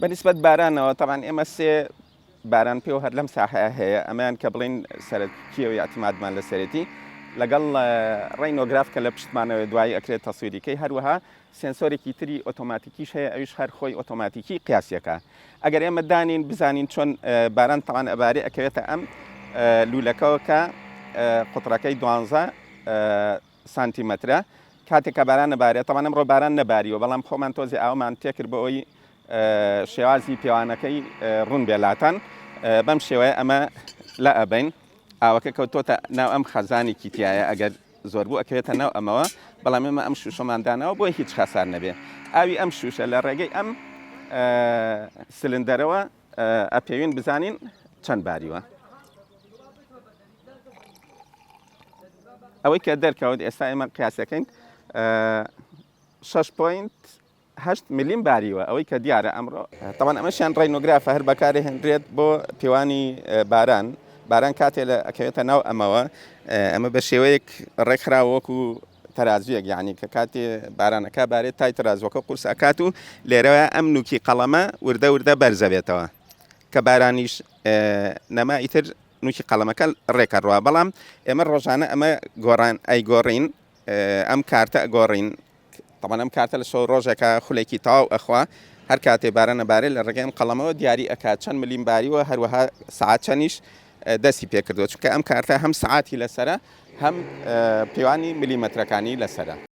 بەنسبەت بارانەوە تەبان ئێمە سێ باران پێ و هەر لەم ساحەیە هەیە ئەمەیان کە بڵین سەرەکیەوە یاعتمادمان لەسەرەتی لەگەڵ ڕێینۆگراف کە لە پشتمانەوە دوایی ئەکرێت تەسویریکەی هەروەها سنسۆرێکی تری ئۆتۆماتیکیش هەیە ئەویش هەر خۆی ئۆتۆماتیکی قیاسیەکە ئەگەر ئێمە دانین بزانین چۆن باران تەوان ئەبارێ ئەکەوێتە ئەم لولەکەەوە کە قوتڕەکەی 12 سانتیمەترە کاتێکە باران نەبارێت تەوان ئەمڕۆ باران نەباریەوە بەڵام خۆمان تۆزی ئاومان تێکرد بە ئەوی شێوازی پیاوانەکەی ڕوون بێلاتەن بەم شێوەیە ئەمە لە ئەبین ئاوەکە کەوتۆتە ناو ئەم خەزانێکی تایە ئەگەر زۆر بوو ئەکەوێتە ناو ئەمەوە بەڵام ئێمە ئەم شوشەماندانەوە بۆ هیچ خەسار نەبێ ئاوی ئەم شوشە لە ڕێگەی ئەم سلندەرەوە ئەپێوین بزانین چەند باریوە ئەوەی کە دەرکەوت ئێستا ئێمە قیاسەکەین 6.8 ملیم باریوە ئەوەی کە دیارە ئەمڕۆ تەوان ئەمەشیان ڕێینۆگرافە هەر بەکارێ هێنرێت بۆ پیوانی باران کاتێ لە ئەکەوێتە ناو ئەمەوە ئەمە بە شێوەیەک ڕێکخراوەکو تەرازویەک یعنی کە کاتێ بارانەکە بارێت تای تەرازوەکە قورس ئەکات و لێرەوە ئەم نوکی قەڵەمە وردە وردە بەرزە بێتەوە کە بارانیش نەما ئیتر نوکی قەڵەمەکە ڕێکەڕوە بەڵام ئێمە ڕۆژانە ئەمە گۆڕان ئەیگۆڕین ئەم کارتە ئەگۆڕین طبعا ئەم کارتە لە شەو ڕۆژێکە خولێکی تاو ئەخوا هەر کاتێ بارانە بارێت لە ڕێگەی ئەم قەڵەمەوە دیاری ئەکات چەند ملیم باریوە هەروەها سعات چەندیش دەستی پێکردووە چونکە ئەم کارتە هەم سعاتی لەسرە هەم پیوانی میلیمەترەکانی لەسرە